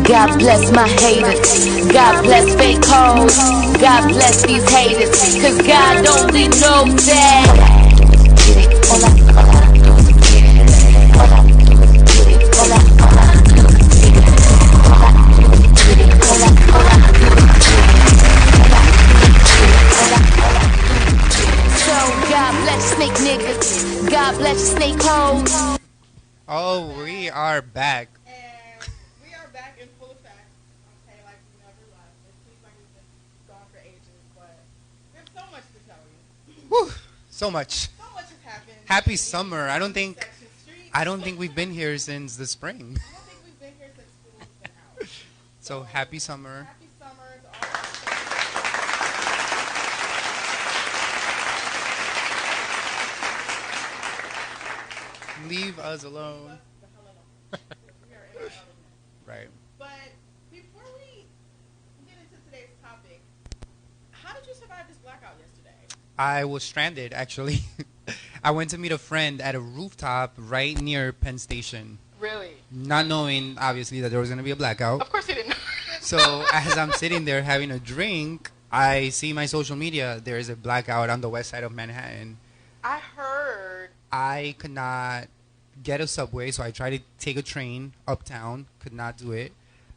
God bless my haters. God bless fake hoes. God bless these haters. Cause God only knows that. So God bless snake niggas. God bless snake hoes. Oh, we are back. And we are back in full effect. Okay, like we never left. It seems like we've been gone for ages, but there's so much to tell you. Whew, so much. So much has happened. Happy summer. I don't think Section Street. we've been here since the spring. I don't think we've been here since school's been out. So happy summer. Happy summer to all our Leave us alone. We are in our element. Right. But before we get into today's topic, how did you survive this blackout yesterday? I was stranded, actually. I went to meet a friend at a rooftop right near Penn Station, Really? not knowing, obviously, that there was going to be a blackout. Of course you didn't. So as I'm sitting there having a drink, I see my social media. There is a blackout on the west side of Manhattan. I heard. I could not get a subway, so I tried to take a train uptown. Could not do it.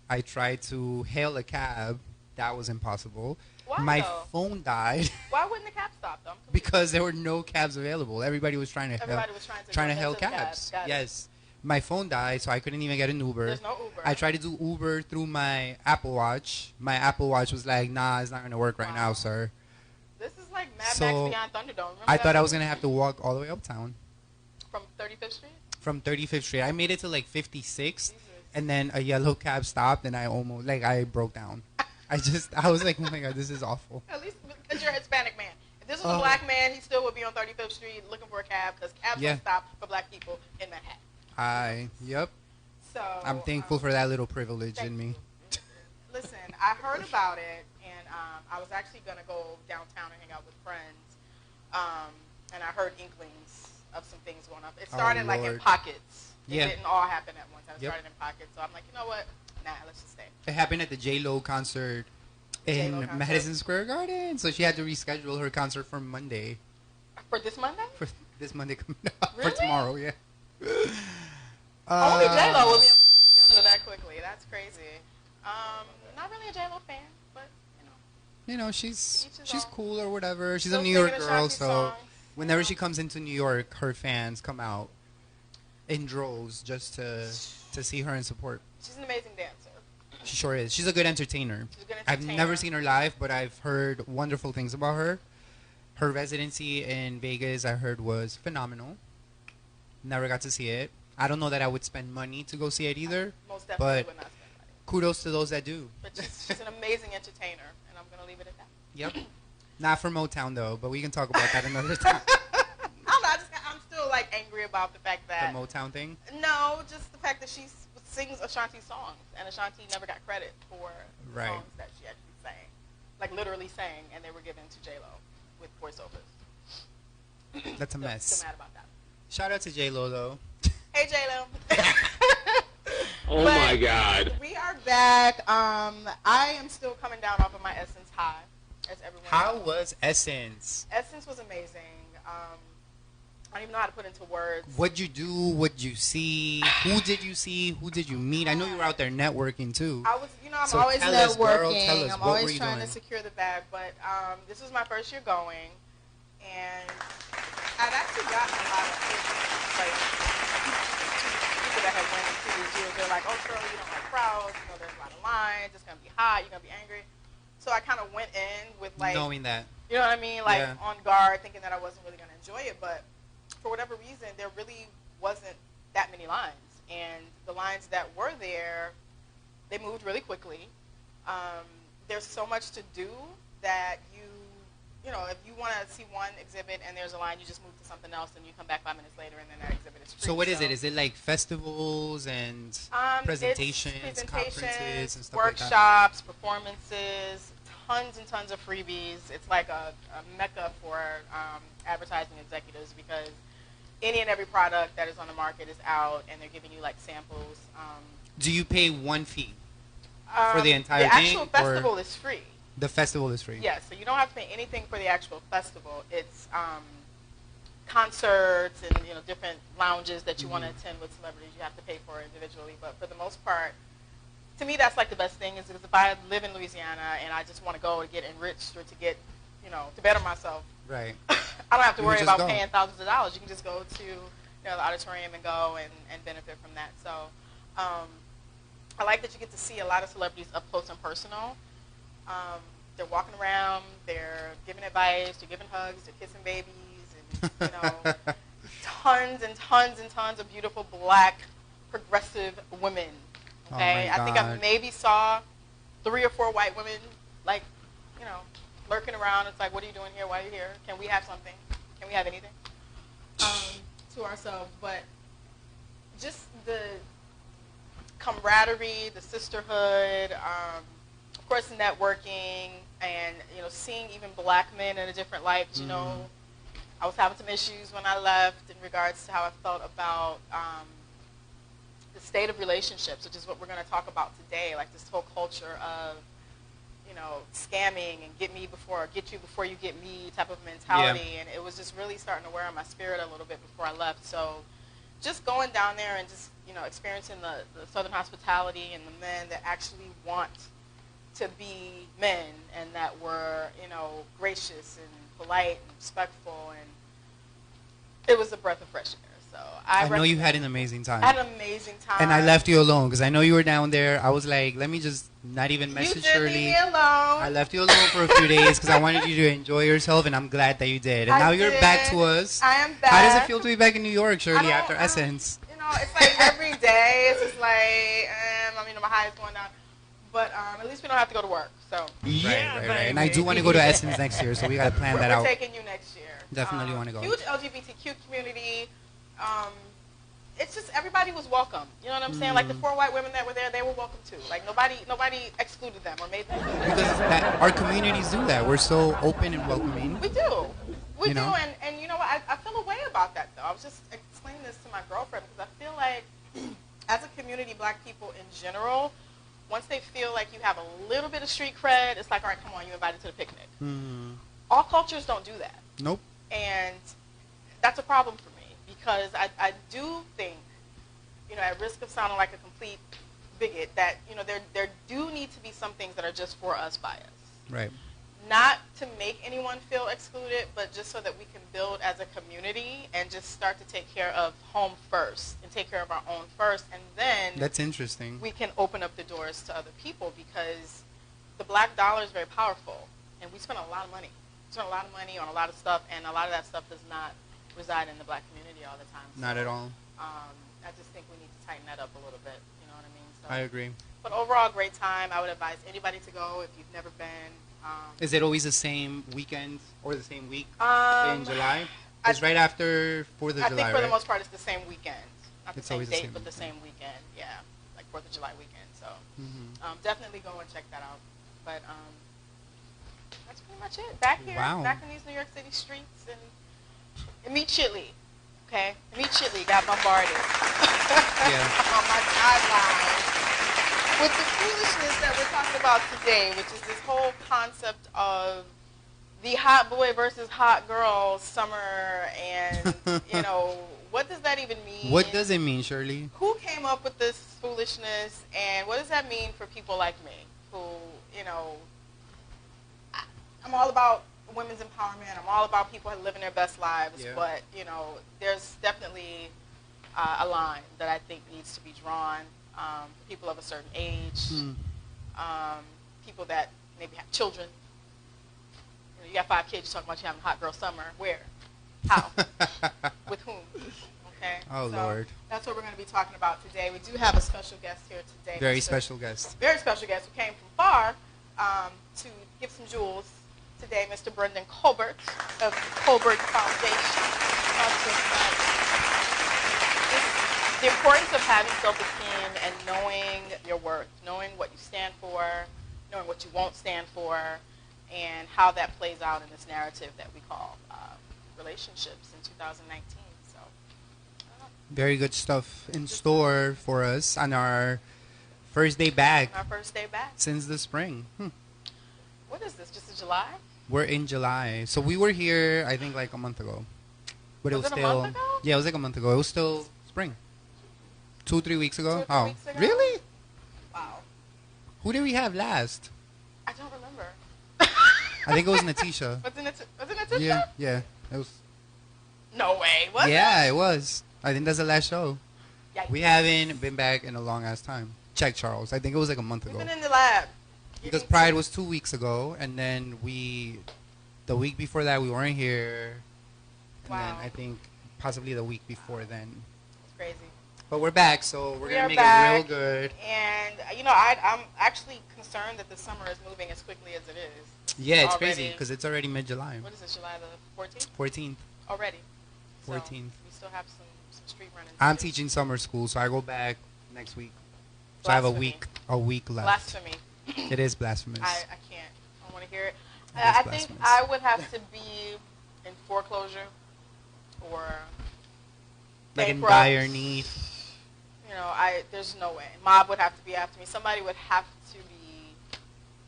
I tried to hail a cab. That was impossible. Why My though? phone died Why wouldn't the cab stop though? because there were no cabs available. Everybody was trying to Everybody was trying to trying to go hail into the cabs. Got it. Yes. My phone died, so I couldn't even get an Uber. There's no Uber. I tried to do Uber through my Apple Watch. My Apple Watch was like, nah, it's not going to work right now, Wow. sir. This is like Mad So, Max Beyond Thunderdome. Remember I that thought I was movie? going to have to walk all the way uptown From 35th Street? from 35th Street. I made it to like 56th, Jesus. and then a yellow cab stopped, and I almost, like, I broke down. I was like, oh my God, this is awful. At least because you're a Hispanic man. If this was Oh. a black man, he still would be on 35th Street looking for a cab because cabs Yeah. don't stop for black people in Manhattan. Yep. So I'm thankful for that little privilege thank in me. you. Listen, I heard about it, and I was actually going to go downtown and hang out with friends, and I heard inklings of some things going up. It started like in Lord. pockets. It Yeah. didn't all happen at once. It Yep. started in pockets. So I'm like, you know what? Nah, let's just stay. It happened at the J-Lo concert in J-Lo concert. Madison Square Garden, so she had to reschedule her concert for Monday. For this Monday? For this Monday coming up. Really? For tomorrow, yeah. Only J-Lo will be able to reschedule that quickly. That's crazy. Not really a J-Lo fan, but, you know. She's Each his she's own. cool or whatever. She's Still a New York singing girl, Ashanti so songs. whenever she comes into New York, her fans come out in droves just to see her and support. She's an amazing dancer. She sure is. She's a good entertainer. She's a good I've entertainer. never seen her live, but I've heard wonderful things about her. Her residency in Vegas, I heard, was phenomenal. Never got to see it. I don't know that I would spend money to go see it either. Most definitely but would not spend money. kudos to those that do. But she's an amazing entertainer, and I'm going to leave it at that. Yep. Not for Motown, though, but we can talk about that another time. I'm still like angry about the fact The that Motown thing? no, just the fact that she sings Ashanti songs, and Ashanti never got credit for the Right. songs that she actually sang, like literally sang, and they were given to J Lo with voiceovers. That's a Still mess. mad about that. Shout out to J-Lo, though. Hey J Lo. Oh my God. We are back. I am still coming down off of my Essence high, as everyone. How knows. was Essence? Essence was amazing. I don't even know how to put into words. What'd you do? What'd you see? Who did you see? Who did you meet? I know you were out there networking, too. I was, I'm So always tell us, girl, networking. tell us, I'm what were always you trying doing? to secure the bag, but this was my first year going, and I'd actually gotten a lot of like people that had went in previous years. They're like, "Oh, Shirley, you don't like crowds. You know, there's a lot of lines. It's gonna be hot. You're gonna be angry." So I kind of went in with like, Knowing that. you know what I mean, like Yeah. on guard, thinking that I wasn't really gonna enjoy it, but for whatever reason, there really wasn't that many lines, and the lines that were there, they moved really quickly. There's so much to do that you know, if you want to see one exhibit and there's a line, you just move to something else, and you come back 5 minutes later, and then that exhibit is free. So what is it? Is it like festivals and It's presentations, conferences, and stuff workshops, performances, tons and tons of freebies. It's like a mecca for advertising executives because any and every product that is on the market is out, and they're giving you like samples. Do you pay one fee? For the entire the thing? actual festival is free. The festival is free. Yes, so you don't have to pay anything for the actual festival. It's concerts and different lounges that you want to attend with celebrities. You have to pay for individually, but for the most part, to me, that's like the best thing. Is because if I live in Louisiana and I just want to go to get enriched or to get, to better myself, Right. I don't have to You worry just about go. paying thousands of dollars. You can just go to the auditorium and go and benefit from that. So I like that you get to see a lot of celebrities up close and personal. They're walking around, they're giving advice, they're giving hugs, they're kissing babies, and tons and tons and tons of beautiful black progressive women. Okay, Oh my I think I God. maybe saw 3 or 4 white women, like, lurking around. It's like, what are you doing here? Why are you here? Can we have something? Can we have anything to ourselves? But just the camaraderie, the sisterhood, of course, networking, and seeing even black men in a different light. I was having some issues when I left in regards to how I felt about the state of relationships, which is what we're going to talk about today. Like this whole culture of scamming and get you before you get me type of mentality, and it was just really starting to wear on my spirit a little bit before I left. So just going down there and just experiencing the Southern hospitality and the men that actually want to be men and that were gracious and polite and respectful, and it was a breath of fresh air. So I know you had an amazing time. I had an amazing time. And I left you alone because I know you were down there. I was like, let me just not even message You did Shirley. leave me alone. I left you alone for a few days because I wanted you to enjoy yourself, and I'm glad that you did. And now you're back to us. I am back. How does it feel to be back in New York, Shirley, after I don't- Essence? It's like every day. It's just like, my high is going down. But at least we don't have to go to work. So Right. And I do want to go to Essence next year, so we got to plan that we're out. taking you next year. Definitely want to go. Huge LGBTQ community. It's just everybody was welcome. You know what I'm saying? Like the 4 white women that were there, they were welcome too. Like nobody excluded them or made them. Because our communities do that. We're so open and welcoming. We do. We do. know? And you know what? I feel a way about that though. I was just explaining this to my girlfriend because I feel like as a community, black people in general, once they feel like you have a little bit of street cred, it's like, all right, come on, you invited to the picnic. All cultures don't do that. Nope. And that's a problem for me because I do think, at risk of sounding like a complete bigot, that, there do need to be some things that are just for us by us. Right. Not to make anyone feel excluded, but just so that we can build as a community and just start to take care of home first and take care of our own first. And then That's interesting. we can open up the doors to other people because the black dollar is very powerful. And we spend a lot of money. We spend a lot of money on a lot of stuff, and a lot of that stuff does not reside in the black community all the time. So, Not at all. I just think we need to tighten that up a little bit. You know what I mean? So, I agree. but overall, great time. I would advise anybody to go if you've never been. Is it always the same weekend or the same week in July? I- It's right after 4th of I July, think for the right? most part it's the same weekend. Not the It's same always the date, same but the same weekend. Yeah, like 4th of July weekend. So definitely go and check that out. But that's pretty much it. Back here, Wow. back in these New York City streets, and immediately, okay? Immediately got bombarded Yeah. on my timeline with the foolishness that we're talking about today, which is this whole concept of the hot boy versus hot girl summer, and what does that even mean? What does it mean, Shirley? Who came up with this foolishness, and what does that mean for people like me, who I'm all about women's empowerment. I'm all about people living their best lives, Yeah. but there's definitely a line that I think needs to be drawn for people of a certain age, people that maybe have children. You got 5 kids, you're talking about you having a hot girl summer. Where? How? With whom? Okay. Oh, Lord. That's what we're going to be talking about today. We do have a special guest here today. Very special guest. Very special guest who came from far to give some jewels today, Mr. Brennden Colbert of Colbert Foundation. The importance of having self-esteem and knowing your worth, knowing what you stand for, knowing what you won't stand for, and how that plays out in this narrative that we call relationships in 2019. So, Very good stuff in store for us on our First day back My first day back. since the spring. What is this? Just in July? We're in July. So we were here, I think, like a month ago. But Was it was it a still. month ago? Yeah, it was like a month ago. It was still spring. 2-3 weeks ago? 2 or 3 weeks ago? Really? Wow. Who did we have last? I don't remember. I think it was Natisha. Was it Natisha? Yeah. It was. No way. Was Yeah, it? it was. I think that's the last show. Yikes. We haven't been back in a long ass time. Check, Charles. I think it was like a month We've ago. been in the lab. Because Pride was 2 weeks ago, and then the week before that, we weren't here. And Wow. then I think possibly the week before then. It's crazy. But we're back, so we're We going are to make back. it real good. And, I'm actually concerned that the summer is moving as quickly as it is. Yeah, it's Already. crazy because it's already mid-July. What is it, July the 14th? 14th. Already. So 14th. we still have some street running. to I'm do. teaching summer school, so I go back next week. So I have Blasphemy. a week left. Blasphemy. It is blasphemous. I can't. I don't want to hear it. It is I think blasphemous. I would have to be in foreclosure or Like in bankrupt. dire need. There's no way. Mob would have to be after me. Somebody would have to be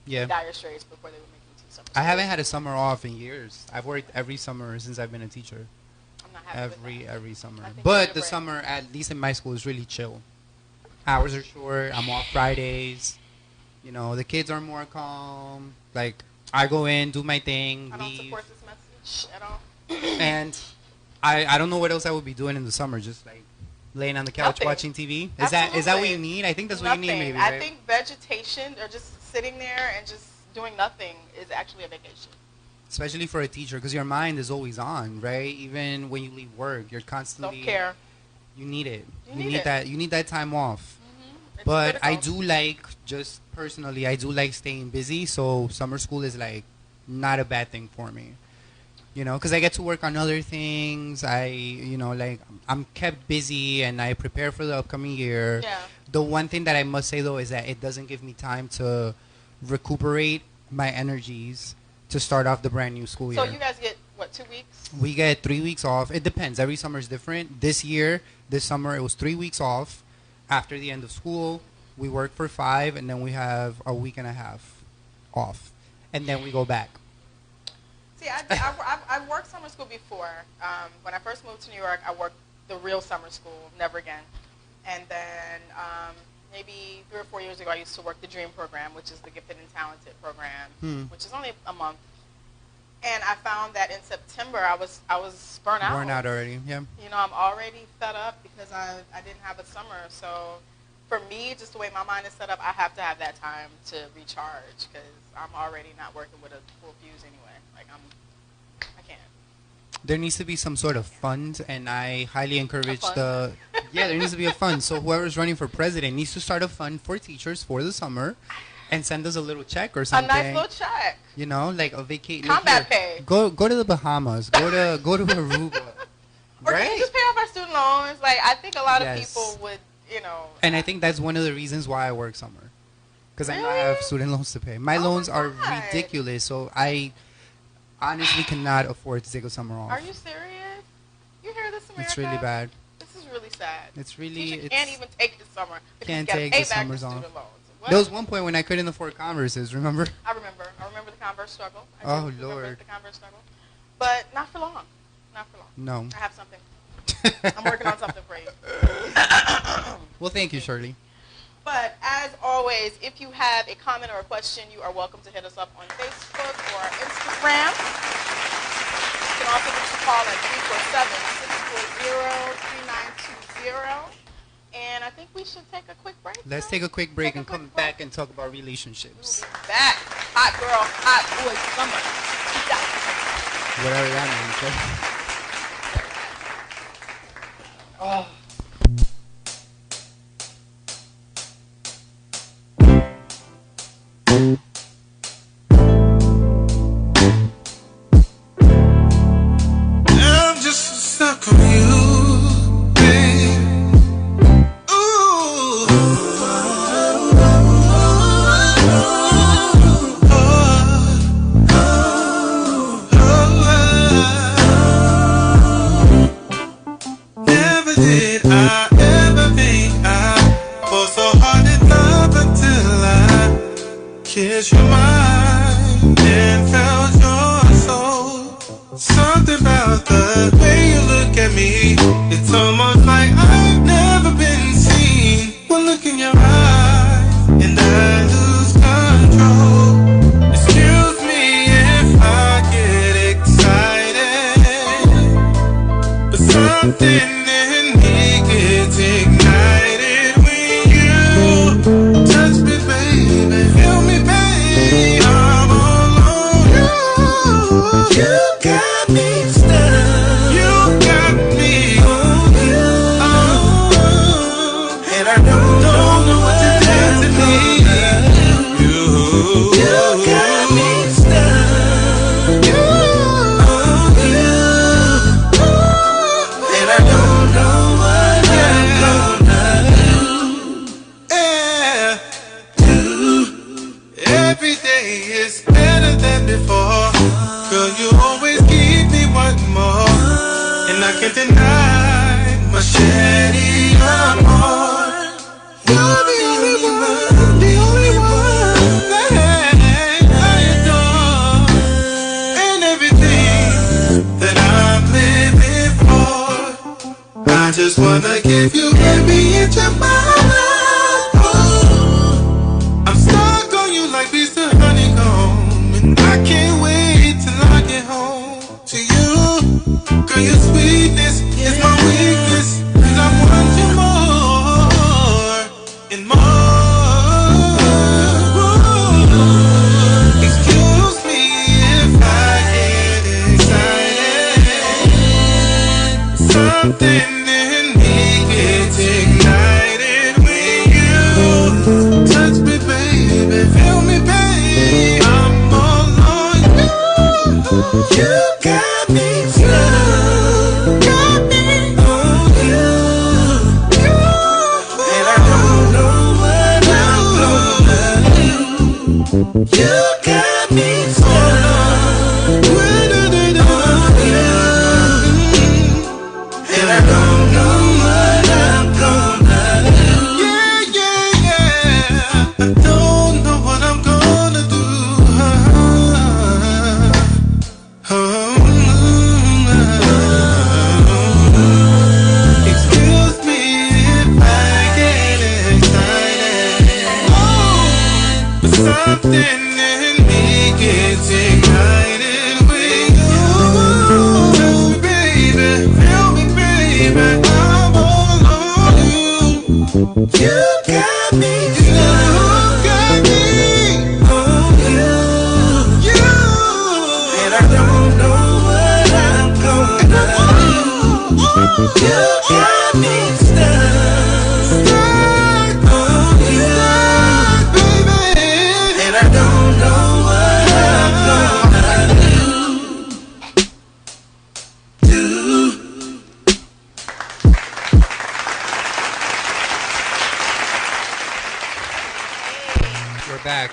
Yeah. in dire straits before they would make me teach summer I school. haven't had a summer off in years. I've worked every summer since I've been a teacher. I'm not happy with that. Every summer. I think we need But a the break. summer, at least in my school, is really chill. Hours are short. I'm off Fridays. The kids are more calm. Like, I go in, do my thing, I don't leave. support this message at all. And I don't know what else I would be doing in the summer. Just like laying on the couch Nothing. watching TV. Is that what Absolutely. you need? I think that's what Nothing. you need, maybe. I right? think vegetation or just sitting there and just doing nothing is actually a vacation. Especially for a teacher, because your mind is always on, right? Even when you leave work, you're constantly. Self care. You need it. You need it. that. You need that time off. It's But I critical. do like, just personally, I do like staying busy. So summer school is like not a bad thing for me. Because I get to work on other things. I'm kept busy and I prepare for the upcoming year. Yeah. The one thing that I must say though is that it doesn't give me time to recuperate my energies to start off the brand new school So year. you guys get, 2 weeks? We get 3 weeks off. It depends. Every summer is different. This summer, it was 3 weeks off. After the end of school, we work for 5, and then we have a week and a half off. And then we go back. See, I've worked summer school before. When I first moved to New York, I worked the real summer school, Never Again. And then maybe 3 or 4 years ago, I used to work the Dream program, which is the Gifted and Talented program, which is only a month. And I found that in September, I was burnt out. Worn out already, yeah. I'm already fed up because I didn't have a summer. So for me, just the way my mind is set up, I have to have that time to recharge because I'm already not working with a full fuse anyway. Like I can't. There needs to be some sort of fund, and I highly encourage fund? Yeah, there needs to be a fund. So whoever's running for president needs to start a fund for teachers for the summer and send us a little check or something. A nice little check. Like a vacation. Combat pay. Go to the Bahamas. Go to Aruba. Or can you just pay off our student loans? Like, I think a lot of Yes. people would, And I think that's one of the reasons why I work summer. Because I know I have Really? student loans to pay. My Oh loans my are God. ridiculous, so I honestly cannot afford to take a summer off. Are you serious? You hear this, America? It's really bad. This is really sad. It's really- Teacher it's- can't even take the summer because Can't you gotta take pay the back summers the off. student loans. What? There was one point when I couldn't afford Converses, remember? I remember the Converse struggle. I Oh, do remember Lord. the Converse struggle. But not for long. Not for long. No. I have something. I'm working on something for you. Well, thank you, Shirley. But as always, if you have a comment or a question, you are welcome to hit us up on Facebook or Instagram. You can also give us a call at 347-640-3920. And I think we should take a quick break. Let's now. take a quick break and quick come break. back and talk about We'll relationships. be back. Hot girl, hot boy summer. Whatever that means. Oh. I'm just stuck on you, babe. Ooh. Never did I ever think I fall so hard in love read your mind and felt your soul. Something about the way you look at me, it's almost like I've never been seen. One look in your eyes and I lose control. Excuse me if I get excited, but something in me gets ignited when you touch me, baby. Feel me, baby. I'm all on you. You got me stuck. You got me on you. Oh, and I don't know what to do to me. You got me stuck. You on you. And I don't know what I'm gonna do. Yeah. Every day is better than before. Girl, you always keep me wanting more. And I can't deny my shady amor. You're the only one, the only one that I adore. And everything that I'm living for, I just wanna give you every inch of my life. Oh, I'm stuck on you like bees to honeycomb, and I can't wait till I get home to you. Girl, your sweetness is my weakness, and I want you more and more. Excuse me if I get excited. Something in me gets ignited when you touch me, baby. Feel me, baby. I'm all on you. You got me stuck. Got me on you. And I don't know what I'm gonna do. You got me stuck. On you. And I don't know what I'm gonna do. Yeah, yeah, yeah. I don't know what I'm gonna do. Excuse me if I get excited. Oh, but something in me gets ignited with you, baby. Feel me, baby. I'm all on you. You got me stuck. You got me on you. You, and I don't know what I'm gonna do. You got me stuck. Stuck on you, baby. And I don't know what I'm gonna do. We're back.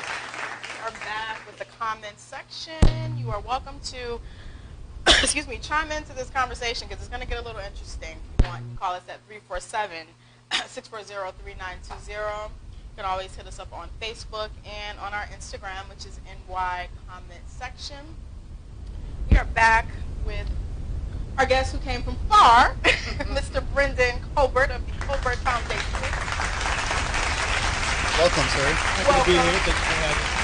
Are back with the comment section. You are welcome to, excuse me, chime into this conversation because it's going to get a little interesting. If you want, you can call us at 347-640-3920. You can always hit us up on Facebook and on our Instagram, which is NY Comment Section. We are back with our guest who came from far, Mr. Brennden Colbert of the Colbert Foundation. Welcome, sir. Welcome.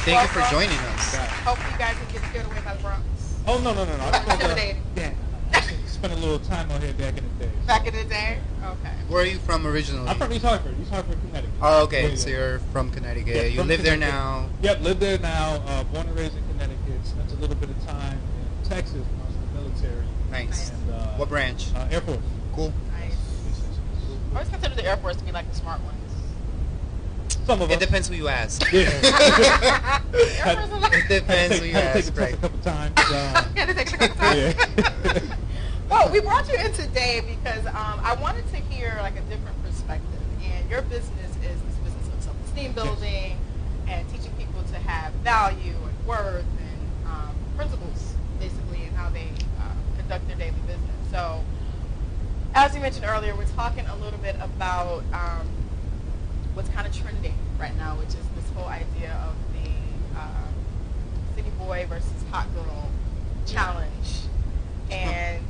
Thank you for joining us. Hope you guys can get scared away by the Bronx. Oh, no. Intimidating. Yeah. I spent a little time out here back in the day. Back in the day? Okay. Where are you from originally? I'm from East Hartford, Connecticut. Oh, okay. Yeah, So yeah. you're from Connecticut. Yeah, You from live there Connecticut. now. Yep, live there now. Born and raised in Connecticut. Spent a little bit of time in Texas when I was in the military. Nice. And, What branch? Air Force. Cool. Nice. I always consider the Air Force to be like the smart ones. Some of It us. depends who you ask. Yeah. Air Force is like, It depends who you Had to take ask, the test right? a couple times. yeah, they take a couple times. Yeah. Well, we brought you in today because I wanted to hear like a different perspective. And your business is this business of self-esteem building and teaching people to have value and worth and principles, basically, in how they conduct their daily business. So, as you mentioned earlier, we're talking a little bit about what's kind of trending right now, which is this whole idea of the boy versus hot girl challenge. And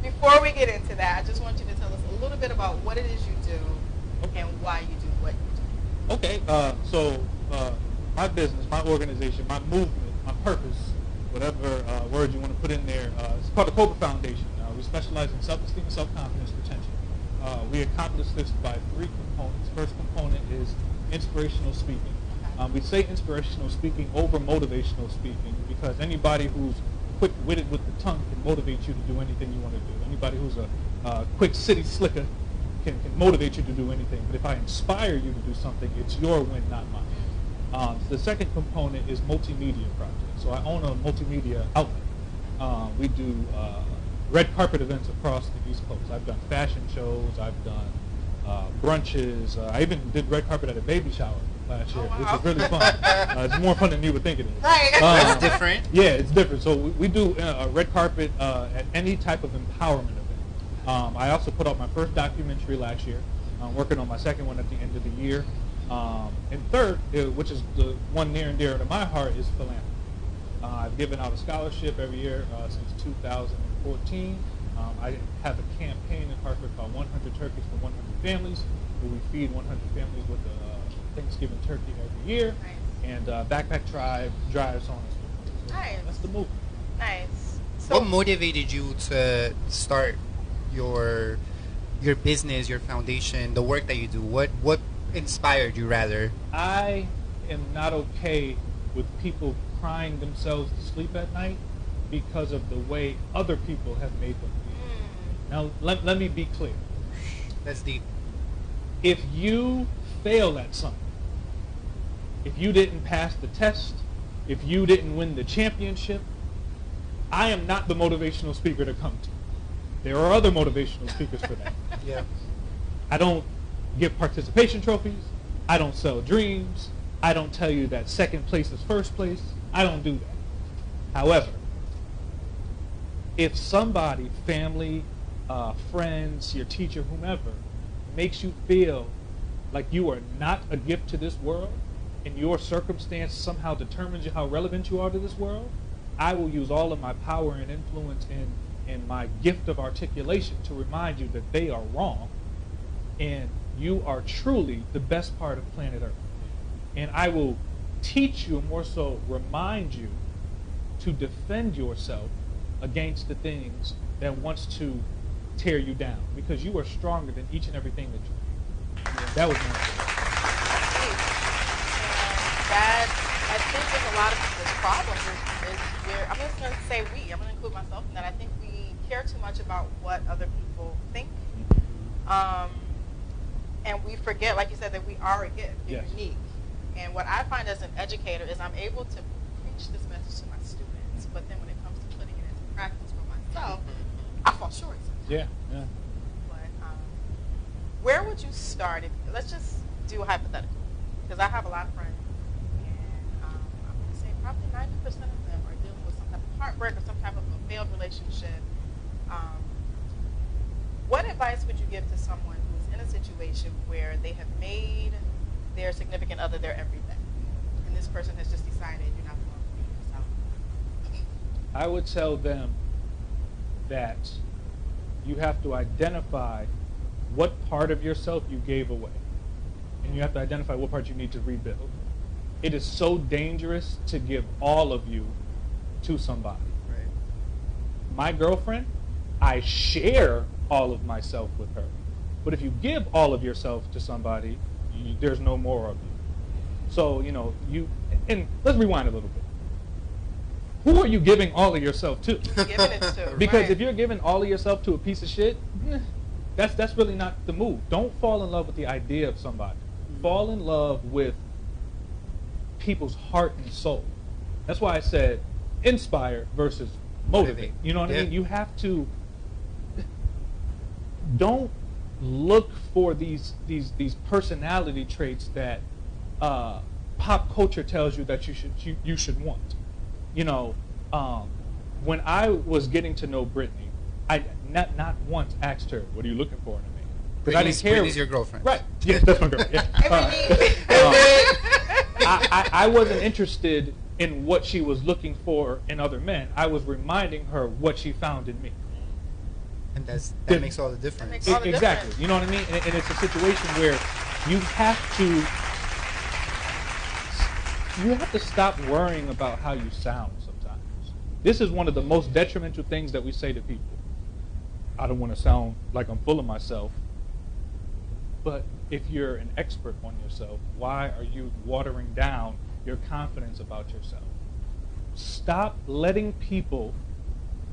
before we get into that, I just want you to tell us a little bit about what it is you do and why you do what you do. Okay, so my business, my organization, my movement, my purpose, whatever word you want to put in there, it's called the Colbert Foundation. We specialize in self-esteem and self-confidence retention. We accomplish this by 3 components. First component is inspirational speaking. We say inspirational speaking over motivational speaking because anybody who's quick-witted with the tongue can motivate you to do anything you want to do. Anybody who's a quick city slicker can motivate you to do anything. But if I inspire you to do something, it's your win, not mine. The second component is multimedia projects. So I own a multimedia outlet. We do red carpet events across the East Coast. I've done fashion shows. I've done brunches. I even did red carpet at a baby shower last year, which was really fun. It's more fun than you would think it is. Right. It's different. Yeah, it's different. So we do a red carpet at any type of empowerment event. I also put out my first documentary last year. I'm working on my second one at the end of the year. And third, which is the one near and dear to my heart, is philanthropy. I've given out a scholarship every year since 2014. I have a campaign in Hartford called 100 Turkeys for 100 Families, where we feed 100 families with a Thanksgiving turkey every year. Nice. And Backpack Tribe drives on us. So Nice. that's the movement. Nice. So, What motivated you to start your business, your foundation, the work that you do? What inspired you, rather? I am not okay with people crying themselves to sleep at night because of the way other people have made them feel. Now, let me be clear. That's deep. If you fail at something, if you didn't pass the test, if you didn't win the championship, I am not the motivational speaker to come to. There are other motivational speakers for that. Yeah. I don't give participation trophies. I don't sell dreams. I don't tell you that second place is first place. I don't do that. However, if somebody, family, friends, your teacher, whomever, makes you feel like you are not a gift to this world and your circumstance somehow determines how relevant you are to this world, I will use all of my power and influence and my gift of articulation to remind you that they are wrong and you are truly the best part of planet Earth. And I will teach you, more so remind you, to defend yourself against the things that wants to tear you down, because you are stronger than each and everything that you do. That was my and that, I think, is a lot of people's problems is I'm just going to say we, I'm going to include myself in that. I think we care too much about what other people think. And we forget, like you said, that we are a gift. You're unique. And what I find as an educator is I'm able to preach this message to my students, but then when it comes to putting it into practice for myself, I fall short sometimes. Yeah. But where would you start? Let's just do a hypothetical, because I have a lot of friends, and I'm going to say probably 90% of them are dealing with some type of heartbreak or some type of a failed relationship. What advice would you give to someone who's in a situation where they have made their significant other their everything, and this person has just decided you're not going to be yourself? I would tell them that you have to identify what part of yourself you gave away, and you have to identify what part you need to rebuild. It is so dangerous to give all of you to somebody. Right. My girlfriend, I share all of myself with her. But if you give all of yourself to somebody, there's no more of you. So, and let's rewind a little bit. Who are you giving all of yourself to? Giving it to. Because right. if you're giving all of yourself to a piece of shit, that's really not the move. Don't fall in love with the idea of somebody. Fall in love with people's heart and soul. That's why I said inspire versus motivate. You know what I mean? You have to. Don't look for these personality traits that pop culture tells you that you should want. When I was getting to know Brittany, I not once asked her, "What are you looking for in a man?" Because I didn't care. Brittany's your girlfriend, right? Yeah, that's my girl. Yeah. I wasn't interested in what she was looking for in other men. I was reminding her what she found in me. And that makes all the difference. makes all the Exactly. difference. You know what I mean? And it's a situation where you have to stop worrying about how you sound sometimes. This is one of the most detrimental things that we say to people. I don't want to sound like I'm full of myself. But if you're an expert on yourself, why are you watering down your confidence about yourself? Stop letting people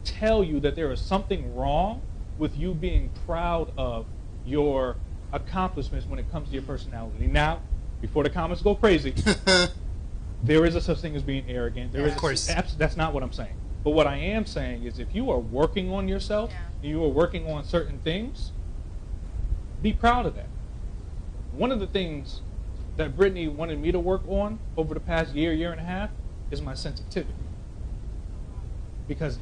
tell you that there is something wrong with you being proud of your accomplishments when it comes to your personality. Now, before the comments go crazy, there is a such thing as being arrogant. There is, of course. That's not what I'm saying. But what I am saying is if you are working on yourself, and you are working on certain things, be proud of that. One of the things that Brittany wanted me to work on over the past year and a half is my sensitivity. Because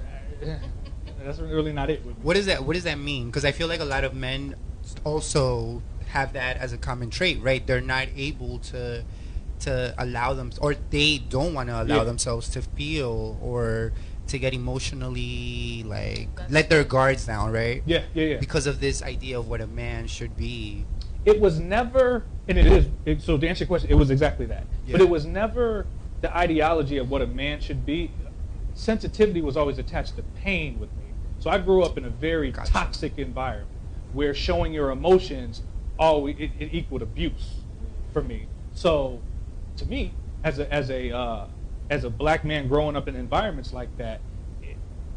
that's really not it with me. What does that mean? Because I feel like a lot of men also have that as a common trait, right? They're not able to allow them, or they don't want to allow themselves to feel or to get emotionally, like, let their guards down, right? Yeah. Because of this idea of what a man should be. It was never, and it is, so to answer your question, it was exactly that. Yeah. But it was never the ideology of what a man should be. Sensitivity was always attached to pain with me. So I grew up in a very toxic environment where showing your emotions always it equaled abuse for me. So to me, as a black man growing up in environments like that,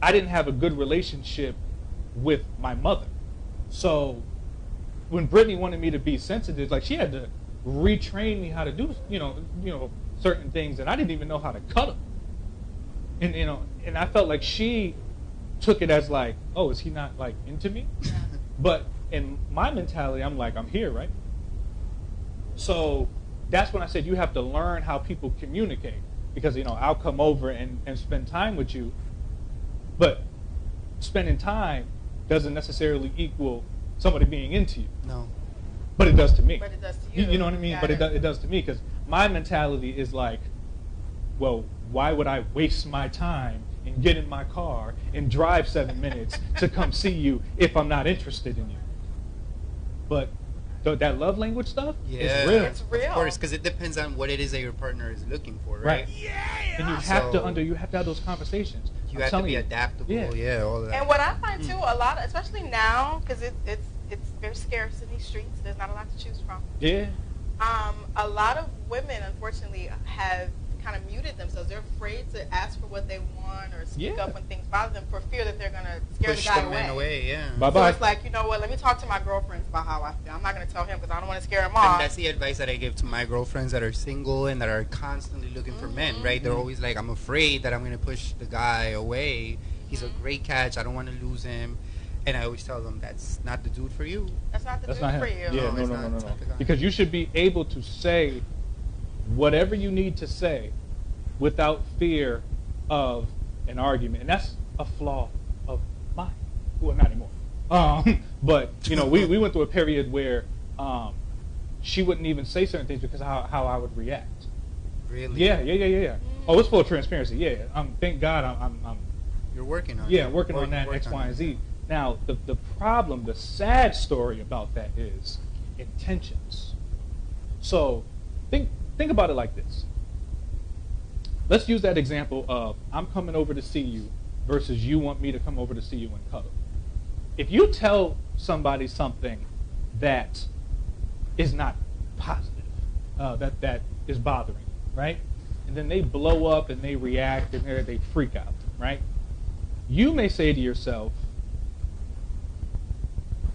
I didn't have a good relationship with my mother. So when Brittany wanted me to be sensitive, like, she had to retrain me how to do, you know, certain things, and I didn't even know how to cut them. And and I felt like she took it as like, oh, is he not like into me? Yeah. But in my mentality, I'm like, I'm here, right? So that's when I said you have to learn how people communicate, because I'll come over and spend time with you, but spending time doesn't necessarily equal somebody being into you. No. But it does to me. But it does to you. You know what I mean? But it does to me, because my mentality is like, well, why would I waste my time and get in my car and drive 7 minutes to come see you if I'm not interested in you? But that love language stuff is real. It's real. Of course, because it depends on what it is that your partner is looking for, right? And you have to have those conversations. You have to be adaptable, all of that. And what I find too, a lot, especially now, because it's very scarce in these streets. There's not a lot to choose from. Yeah. A lot of women, unfortunately, have kind of muted themselves. They're afraid to ask for what they want or speak up when things bother them for fear that they're going to scare push the guy the man away. Yeah. Bye-bye. So it's like, you know what, let me talk to my girlfriends about how I feel. I'm not going to tell him because I don't want to scare him off. And that's the advice that I give to my girlfriends that are single and that are constantly looking for men, right? They're always like, I'm afraid that I'm going to push the guy away. He's a great catch. I don't want to lose him. And I always tell them, that's not the dude for you. That's not the dude not for him. you. Yeah, No, no. it's not the guy. Because you should be able to say whatever you need to say without fear of an argument. And that's a flaw of mine. Well, not anymore. But, we went through a period where she wouldn't even say certain things because of how I would react. Really? Yeah. Oh, it's full of transparency. Yeah. Thank God I'm You're working on it. working on that X, Y, and Z. Now, the problem, the sad story about that is intentions. So think about it like this. Let's use that example of I'm coming over to see you versus you want me to come over to see you and cuddle. If you tell somebody something that is not positive, that is bothering, right? And then they blow up and they react and they freak out, right? You may say to yourself,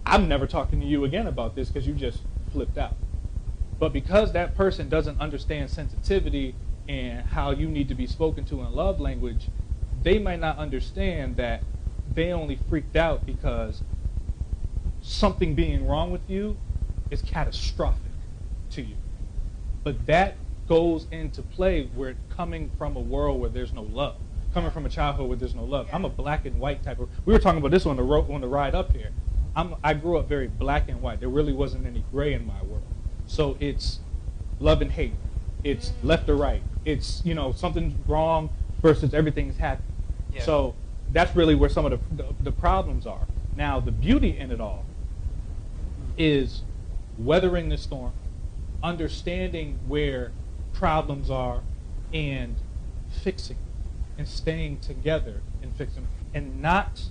I'm never talking to you again about this because you just flipped out. But because that person doesn't understand sensitivity and how you need to be spoken to in love language, they might not understand that they only freaked out because something being wrong with you is catastrophic to you. But that goes into play where coming from a world where there's no love, coming from a childhood where there's no love. I'm a black and white type of. We were talking about this on the ride up here. I grew up very black and white. There really wasn't any gray in my world. So it's love and hate. It's left or right. it's, you know, something's wrong versus everything's happy. Yeah. So that's really where some of the problems are. Now, the beauty in it all is weathering the storm, understanding where problems are, and fixing and staying together and fixing, and not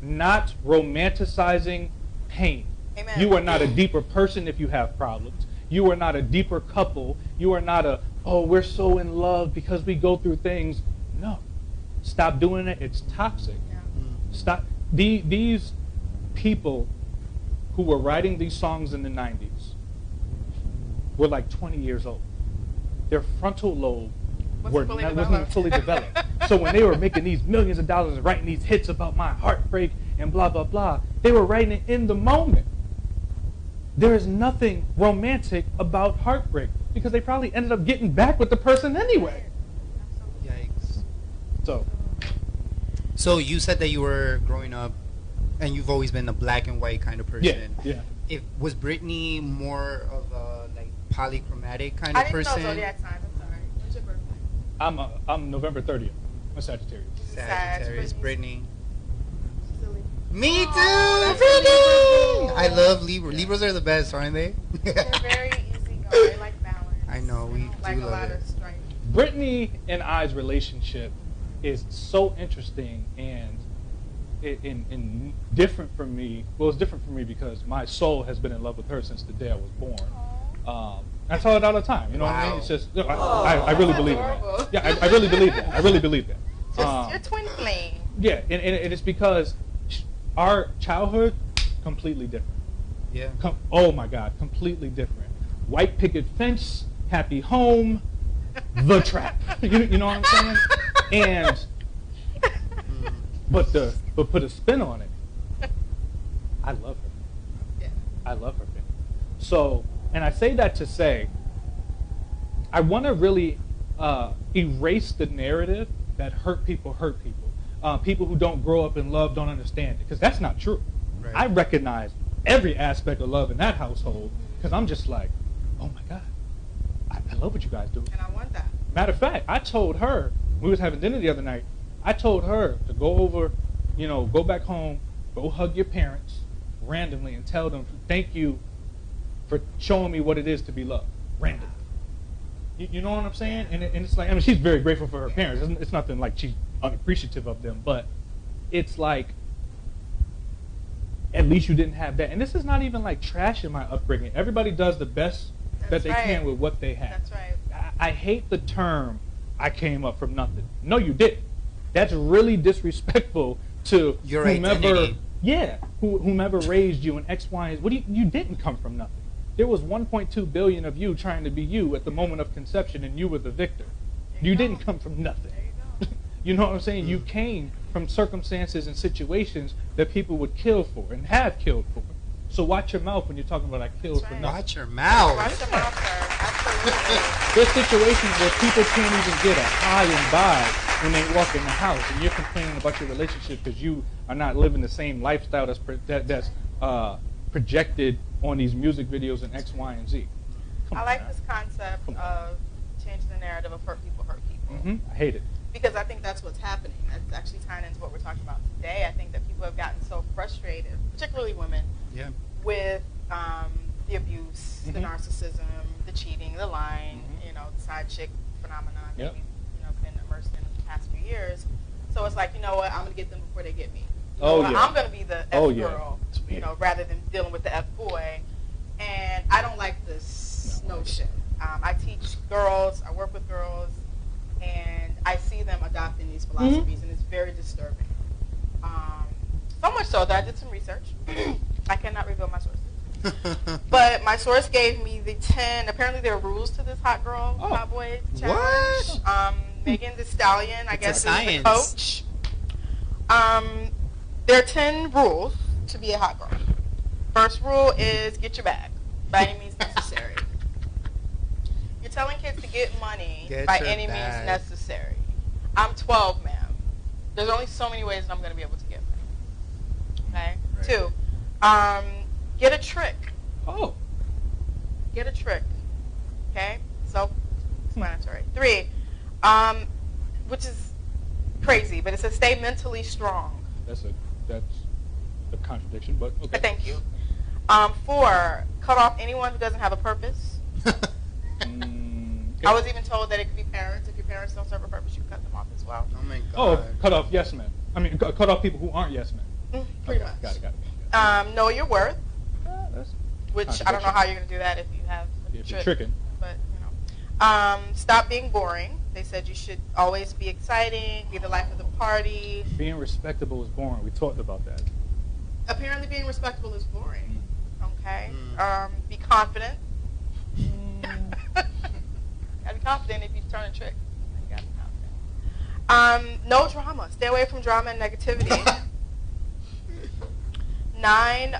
not romanticizing pain. Amen. You are not a deeper person if you have problems. You are not a deeper couple. You are not a, oh, we're so in love because we go through things. No. Stop doing it. It's toxic. Yeah. Stop. These people who were writing these songs in the 90s were like 20 years old. Their frontal lobe wasn't even fully developed. So when they were making these millions of dollars and writing these hits about my heartbreak and blah, blah, blah, they were writing it in the moment. There is nothing romantic about heartbreak because they probably ended up getting back with the person anyway. Yikes. So So you said that you were growing up and you've always been a black and white kind of person. yeah. Was Brittany more of a like polychromatic kind I of didn't person? know zodiac signs. I'm sorry. When's your birthday? I'm November 30th. I'm Sagittarius. Sagittarius, Brittany. Silly. Me too, Oh, Brittany. that's I love Libra. Libras are the best, aren't they? They're very easygoing. They like balance. I know, we They don't like do a love lot it. of strife. Brittany and I's relationship is so interesting and different from me. Well, it's different for me because my soul has been in love with her since the day I was born. I tell it all the time. You know what I mean? Wow. It's just I really believe in adorable. that. Yeah, I really believe that. I really believe that. Just your twin flame. Yeah, and it's because our childhood completely different. Yeah. Oh my God, completely different. White picket fence, happy home, the trap. You know what I'm saying? And but put a spin on it. I love her. Yeah. I love her. So, and I say that to say, I want to really erase the narrative that hurt people. People who don't grow up in love don't understand it, because that's not true. Right. I recognize every aspect of love in that household, because I'm just like, oh my God, I love what you guys do. And I want that. Matter of fact, I told her, we was having dinner the other night, I told her to go over, go back home, go hug your parents randomly and tell them thank you for showing me what it is to be loved, randomly. You know what I'm saying? And it's like, I mean, she's very grateful for her parents. It's nothing like she's unappreciative of them, but it's like, at least you didn't have that. And this is not even like trash in my upbringing. Everybody does the best that they can with what they have. That's right. I hate the term, I came up from nothing. No, you didn't. That's really disrespectful to Your whomever, identity. whomever raised you in X, Y, and you didn't come from nothing. There was 1.2 billion of you trying to be you at the moment of conception, and you were the victor. You didn't come from nothing. There you go. You know what I'm saying? You came from circumstances and situations that people would kill for and have killed for. So watch your mouth when you're talking about I killed for right. nothing. Watch your mouth. Watch your mouth, sir. Absolutely. There's situations where people can't even get a high and by when they walk in the house, and you're complaining about your relationship because you are not living the same lifestyle that's projected on these music videos in X, Y, and Z. I like this concept of changing the narrative of hurt people hurt people. I hate it. Because I think that's what's happening. That's actually tying into what we're talking about today. I think that people have gotten so frustrated, particularly women, Yeah. with the abuse, the narcissism, the cheating, the lying, the side chick phenomenon that we've been immersed in the past few years. So it's like, you know what, I'm going to get them before they get me. I'm going to be the F girl, rather than dealing with the F boy. And I don't like this notion. I teach girls, I work with girls, and I see them adopting these philosophies, and it's very disturbing. So much so that I did some research. I cannot reveal my sources. But my source gave me the 10, apparently there are rules to this hot girl, hot boy challenge. What? Megan Thee Stallion, I It's guess, a is the coach. There are 10 rules to be a hot girl. First rule is get your bag by any means necessary. You're telling kids to get money by any means necessary. I'm 12, ma'am. There's only so many ways that I'm going to be able to get money. Okay? Right. 2, get a trick. Oh. Get a trick. Okay, self-explanatory. 3, which is crazy, but it says stay mentally strong. That's a contradiction, but okay. Thank you. 4, cut off anyone who doesn't have a purpose. Okay. I was even told that it could be parents. If your parents don't serve a purpose, you cut them off as well. Oh my God. Oh, cut off yes men. I mean, cut off people who aren't yes men. Pretty Okay, much. Got it. Know your worth, That's which I don't know how you're going to do that if you have a if you're trick, tricking. but you know. Stop being boring. They said you should always be exciting, be the life of the party. Being respectable is boring. We talked about that. Apparently being respectable is boring. Okay. Be confident. Gotta be confident if you turn a trick. You gotta be confident. No drama. Stay away from drama and negativity. 9,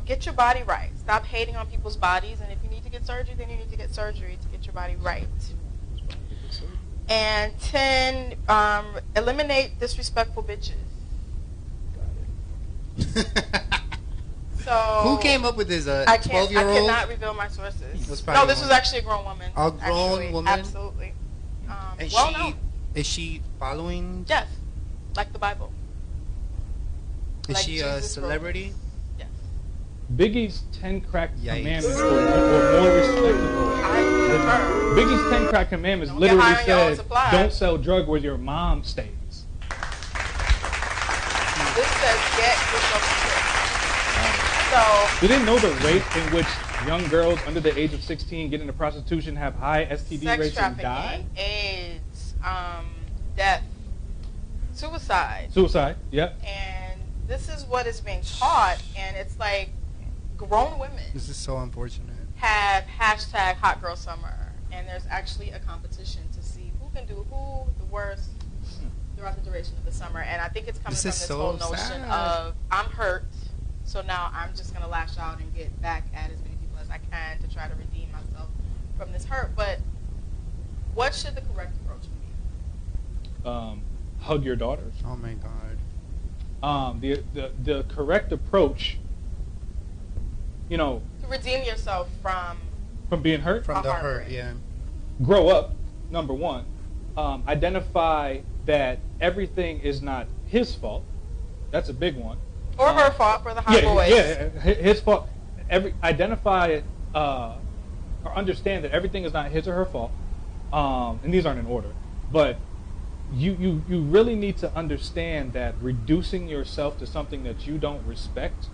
get your body right. Stop hating on people's bodies, and if you need to get surgery, then you need to get surgery to get your body right. And 10, eliminate disrespectful bitches. So Who came up with this? A I 12-year-old? cannot reveal my sources. Was No, probably this was actually a grown woman. A grown actually. woman? Absolutely. And Well known. is she following? Yes, like the Bible. Is Like she a Jesus celebrity? Yes. Biggie's 10 crack Yikes. commandments were more respectable. I confirm. Biggie's 10 crack commandments Don't get literally high on your own said, supply. don't sell drug where your mom stays. This says get yourself a trick. So Do they know the rate in which young girls under the age of 16 get into prostitution have high STD sex rates and die? trafficking, AIDS, death, suicide. Suicide, yep. And this is what is being taught, and it's like grown women This is so unfortunate. have hashtag Hot Girl Summer, and there's actually a competition to see who can do who the worst throughout the duration of the summer. And I think it's coming This from is this so whole notion sad. of I'm hurt, so now I'm just going to lash out and get back at as many people as I can to try to redeem myself from this hurt. But what should the correct approach be? Hug your daughters. Oh my God. The correct approach, you know, To redeem yourself from being hurt, From the heartbreak. hurt, yeah. grow up, number one. Identify that everything is not his fault. That's a big one. or her fault for the hot boys. Yeah, his fault. Identify or understand that everything is not his or her fault. And these aren't in order, but you really need to understand that reducing yourself to something that you don't respect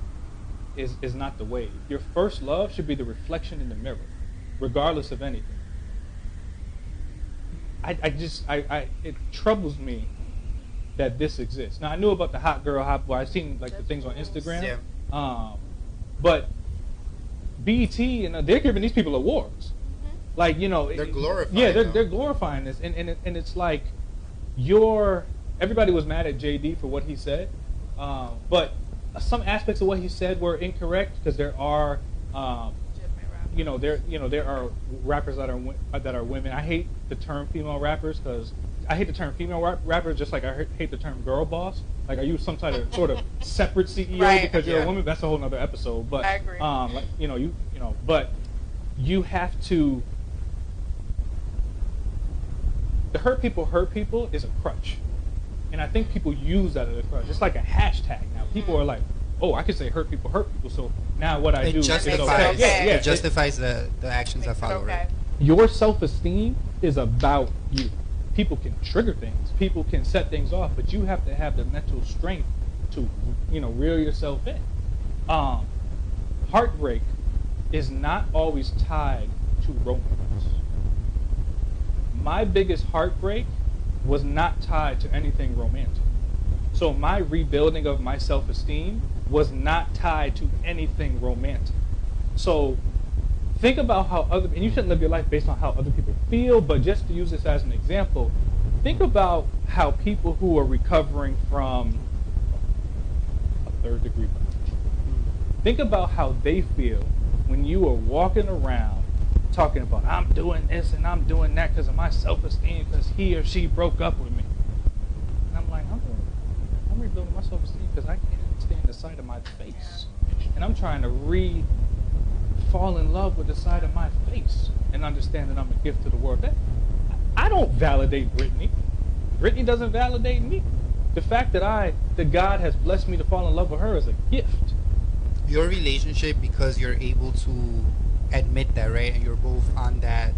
is not the way. Your first love should be the reflection in the mirror, regardless of anything. It troubles me that this exists. Now I knew about the hot girl, hot boy. I've seen like the things on Instagram. Yeah. But BET, they're giving these people awards. Like, They're glorifying Yeah, them. they're glorifying this, and it's like everybody was mad at JD for what he said, but some aspects of what he said were incorrect because there are. There are rappers that are women. I hate the term female rappers because I hate the term female rappers just like I hate the term girl boss. Like, are you some sort of separate CEO Right. because you're Yeah. a woman? That's a whole other episode. But I agree. but you have to. The hurt people is a crutch, and I think people use that as a crutch. It's like a hashtag now. People are like, oh, I can say hurt people, so now what I do is justifies, okay. Yeah, it justifies the actions that Makes it follow okay. it. Your self-esteem is about you. People can trigger things, people can set things off, but you have to have the mental strength to, reel yourself in. Heartbreak is not always tied to romance. My biggest heartbreak was not tied to anything romantic. So my rebuilding of my self-esteem was not tied to anything romantic. So think about how and you shouldn't live your life based on how other people feel, but just to use this as an example, think about how people who are recovering from a third-degree burn, think about how they feel when you are walking around talking about, I'm doing this and I'm doing that because of my self-esteem because he or she broke up with me. And I'm like, I'm rebuilding my self-esteem because I can't stand the sight of my face. And I'm trying to refocus fall in love with the side of my face and understand that I'm a gift to the world. I don't validate Brittany. Brittany doesn't validate me. The fact that God has blessed me to fall in love with her is a gift. Your relationship, because you're able to admit that, right? And you're both on that.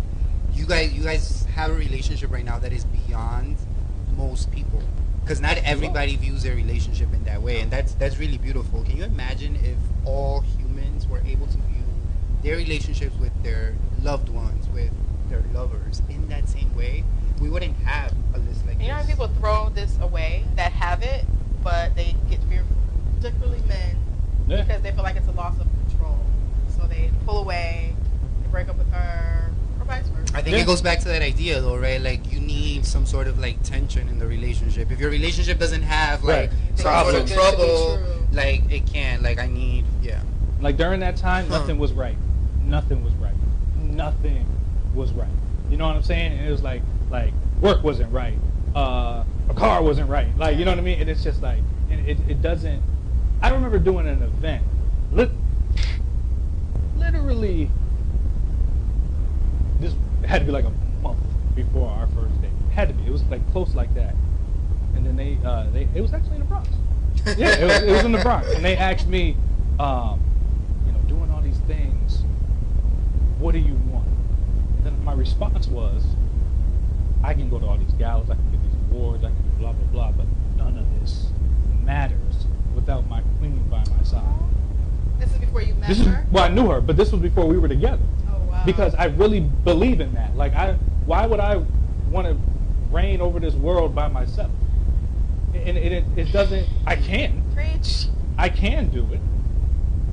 You guys have a relationship right now that is beyond most people. Because not everybody views their relationship in that way, and that's really beautiful. Can you imagine if all humans were able to view their relationships with their loved ones, with their lovers, in that same way? We wouldn't have a list like this. You know how people throw this away that have it, but they get fearful, particularly men, because they feel like it's a loss of control. So they pull away, they break up with her, or vice versa. I think it goes back to that idea, though, right? Like, you need some sort of, like, tension in the relationship. If your relationship doesn't have, like, some sort of trouble, like, it can't. Like, I need, Like, during that time, nothing was right. Nothing was right. Nothing was right. You know what I'm saying? And it was like work wasn't right. A car wasn't right. Like, you know what I mean? And it's just like, it doesn't. I remember doing an event. Literally, this had to be like a month before our first date. It had to be. It was like close like that. And then it was actually in the Bronx. Yeah, it was in the Bronx. And they asked me, doing all these things, what do you want? And then my response was, I can go to all these galas, I can get these awards, I can do blah, blah, blah, but none of this matters without my queen by my side. This is before you met her? Well, I knew her, but this was before we were together. Oh, wow. Because I really believe in that. Like, why would I want to reign over this world by myself? And it doesn't, I can. Preach. I can do it,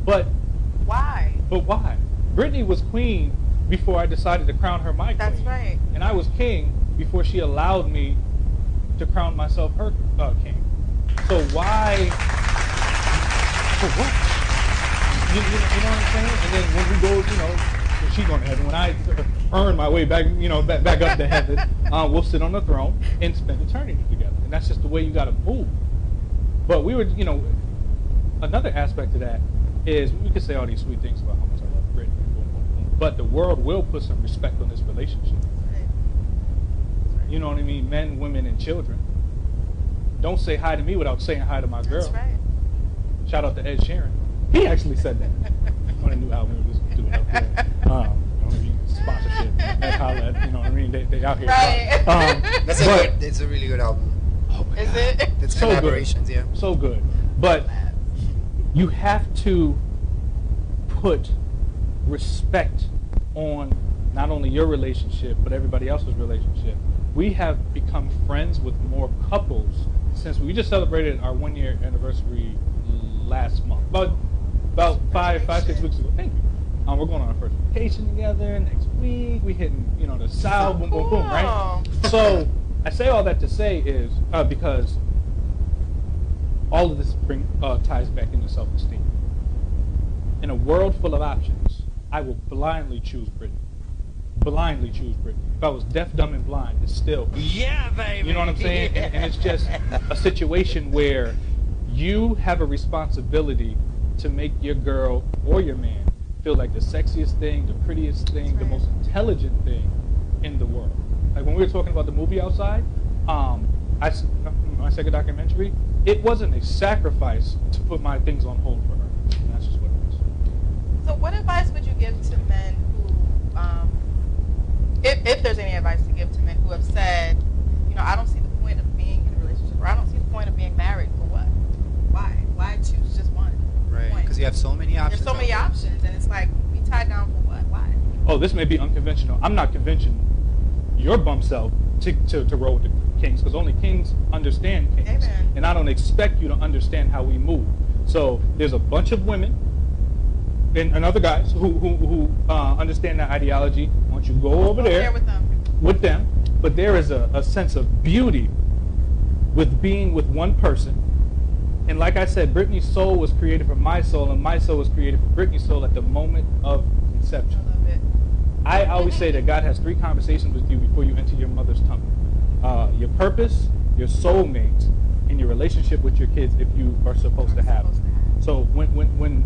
but why? But why? Brittany was queen before I decided to crown her my queen. That's right. And I was king before she allowed me to crown myself her king. So why? For what? You know what I'm saying? And then when we go, when she going to heaven, when I earn my way back, back up to heaven, we'll sit on the throne and spend eternity together. And that's just the way you got to move. But we were, another aspect of that is we could say all these sweet things about how much I love Brittany, but the world will put some respect on this relationship. You know what I mean? Men, women, and children. Don't say hi to me without saying hi to my girl. That's right. Shout out to Ed Sheeran. He actually said that on a new album he was doing up there. Sponsorship. Ed Holla, you know what I mean? They out here. Right. It's a really good album. Oh my Is God. it? It's So collaborations, good. So good. But you have to put respect on not only your relationship, but everybody else's relationship. We have become friends with more couples since we just celebrated our 1-year anniversary last month. About 6 weeks ago. Thank you. We're going on our first vacation together next week. We hitting, the South, boom, boom, boom, right? So I say all that to say is because all of this ties back into self-esteem. In a world full of options, I will blindly choose Brittany. Blindly choose Brittany. If I was deaf, dumb, and blind, it's still. Yeah, baby. You know what I'm saying? And it's just a situation where you have a responsibility to make your girl or your man feel like the sexiest thing, the prettiest thing, the most intelligent thing in the world. Like when we were talking about the movie Outside, my second documentary, it wasn't a sacrifice to put my things on hold for her. And that's just what it was. So what advice would you give to men who, if there's any advice to give to men who have said, I don't see the point of being in a relationship, or I don't see the point of being married for what? Why choose just one? Right, because you have so many options. There's so many options, and it's like, be tied down for what? Why? Oh, this may be unconventional. I'm not convincing your bum self to roll with the kings, because only kings understand kings. Amen. And I don't expect you to understand how we move. So there's a bunch of women and other guys who understand that ideology. Why don't you go over there with them? But there is a sense of beauty with being with one person. And like I said, Brittany's soul was created for my soul, and my soul was created for Brittany's soul at the moment of conception. I love it. I always say that God has 3 conversations with you before you enter your mother's tummy. Your purpose, your soulmate, and your relationship with your kids if you are supposed to have them. So when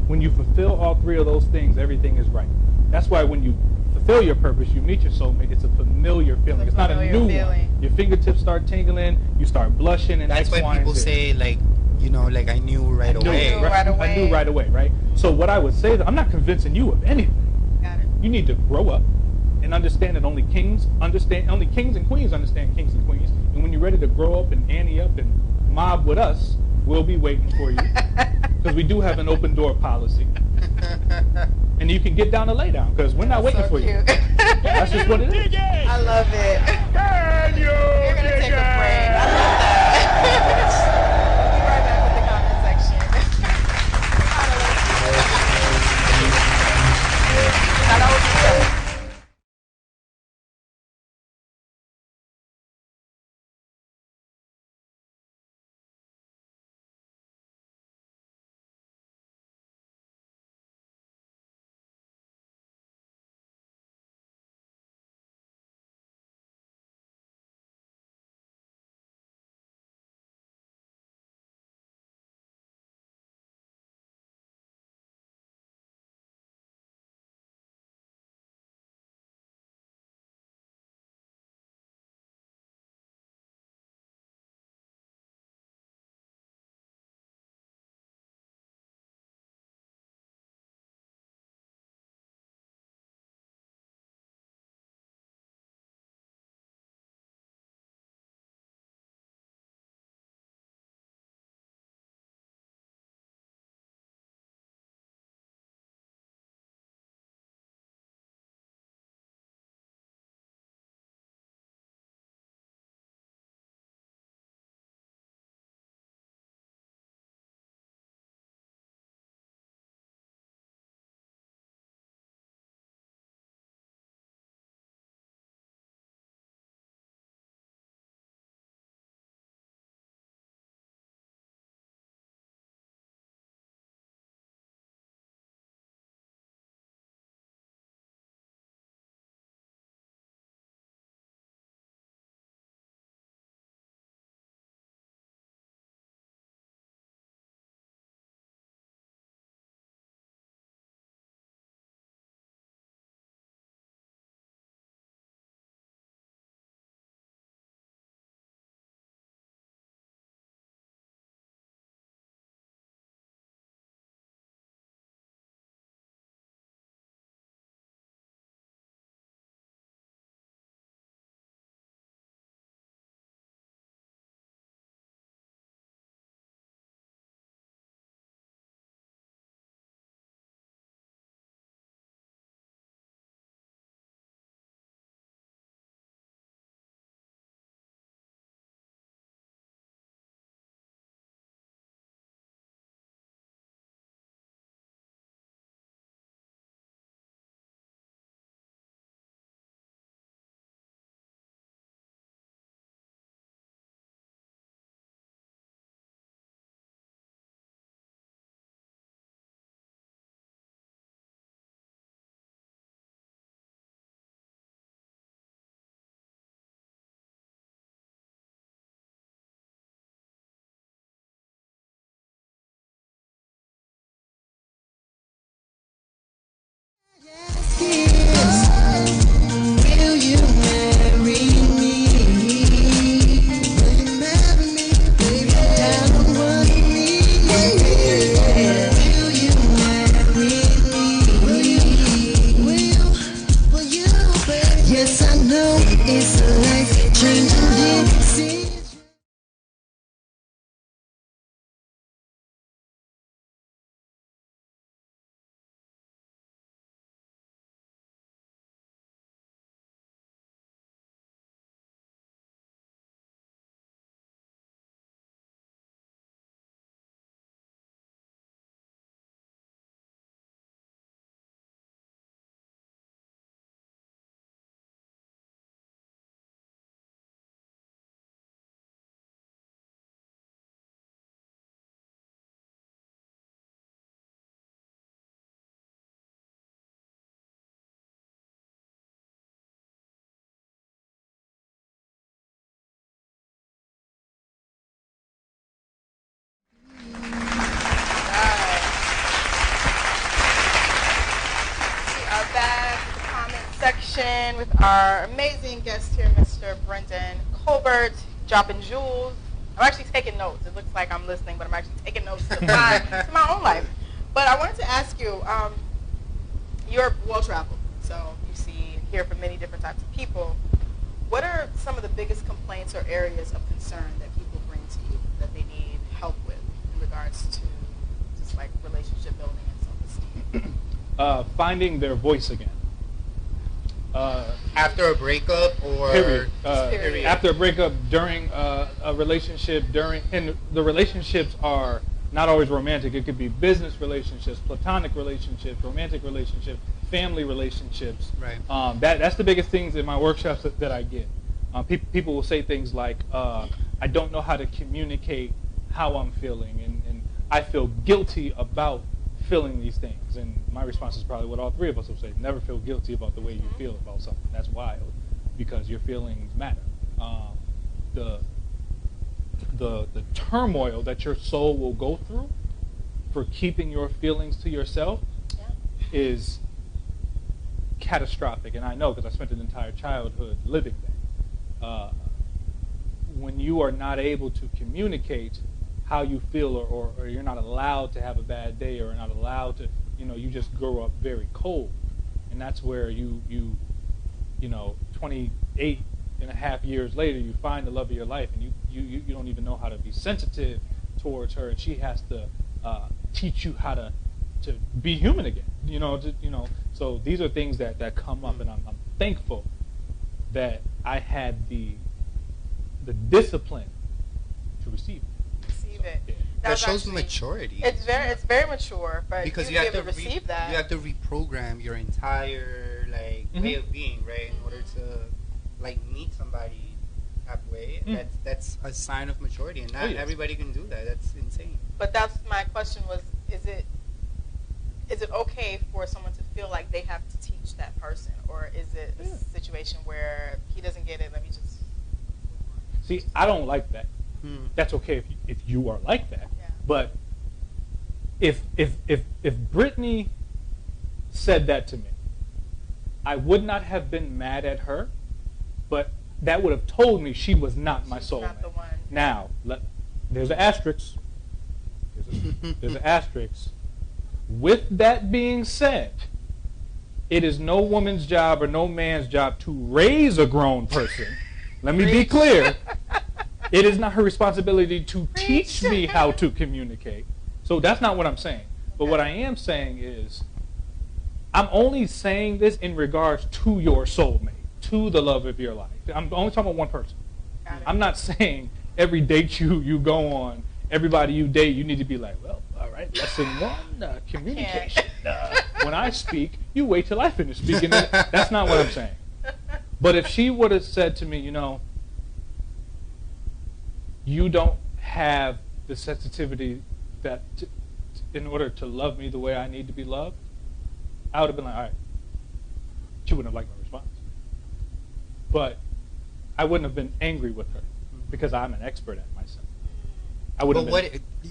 When you fulfill all three of those things, everything is right. That's why when you fulfill your purpose, you meet your soulmate, it's a familiar feeling. It's not a new one. Your fingertips start tingling, you start blushing, and that's why people say, like, you know, like, I knew right away. I knew right away, right? So what I would say, I'm not convincing you of anything. Got it. You need to grow up and understand that only kings and queens understand kings and queens. And when you're ready to grow up and ante up and mob with us, we'll be waiting for you. Because we do have an open door policy. And you can get down and lay down, because we're not waiting for you. That's just what it is. I love it. You're going to take a break. I love that. conversation with our amazing guest here, Mr. Brennden Colbert, dropping jewels. I'm actually taking notes. It looks like I'm listening, but I'm actually taking notes to my own life. But I wanted to ask you, you're well-traveled, so you see and hear from many different types of people. What are some of the biggest complaints or areas of concern that people bring to you that they need help with in regards to just like relationship building and self-esteem? Finding their voice again. After a breakup or Period. Period. After a breakup, during a relationship, and the relationships are not always romantic. It could be business relationships, platonic relationships, romantic relationships, family relationships. Right. That's the biggest things in my workshops that I get. People will say things like, I don't know how to communicate how I'm feeling, and I feel guilty about feeling these things. And my response is probably what all three of us will say: never feel guilty about the way you feel about something. That's wild, because your feelings matter. The turmoil that your soul will go through for keeping your feelings to yourself is catastrophic. And I know, because I spent an entire childhood living that. When you are not able to communicate how you feel, or you're not allowed to have a bad day, or not allowed to, you just grow up very cold. And that's where you 28 and a half years later, you find the love of your life, and you don't even know how to be sensitive towards her, and she has to teach you how to be human again. So these are things that come up, and I'm thankful that I had the discipline to receive it. Yeah. That shows maturity. It's very mature, but because you have to receive that. You have to reprogram your entire way of being, right, in order to meet somebody halfway. That's a sign of maturity, and not everybody can do that. That's insane. But that's my question: was is it okay for someone to feel like they have to teach that person, or is it a situation where he doesn't get it? Let me just see. I don't like that. That's okay if you are like that. Yeah. But if Brittany said that to me, I would not have been mad at her, but that would have told me she was not my soulmate. Not the one. Now, there's an asterisk. There's an asterisk. With that being said, it is no woman's job or no man's job to raise a grown person. Let me be clear. It is not her responsibility to teach me how to communicate. So that's not what I'm saying. But what I am saying is, I'm only saying this in regards to your soulmate, to the love of your life. I'm only talking about one person. I'm not saying every date you go on, everybody you date, you need to be like, well, all right, lesson one, communication. When I speak, you wait till I finish speaking. That's not what I'm saying. But if she would have said to me, you don't have the sensitivity that in order to love me the way I need to be loved, I would have been like, all right. She wouldn't have liked my response. But I wouldn't have been angry with her because I'm an expert at myself.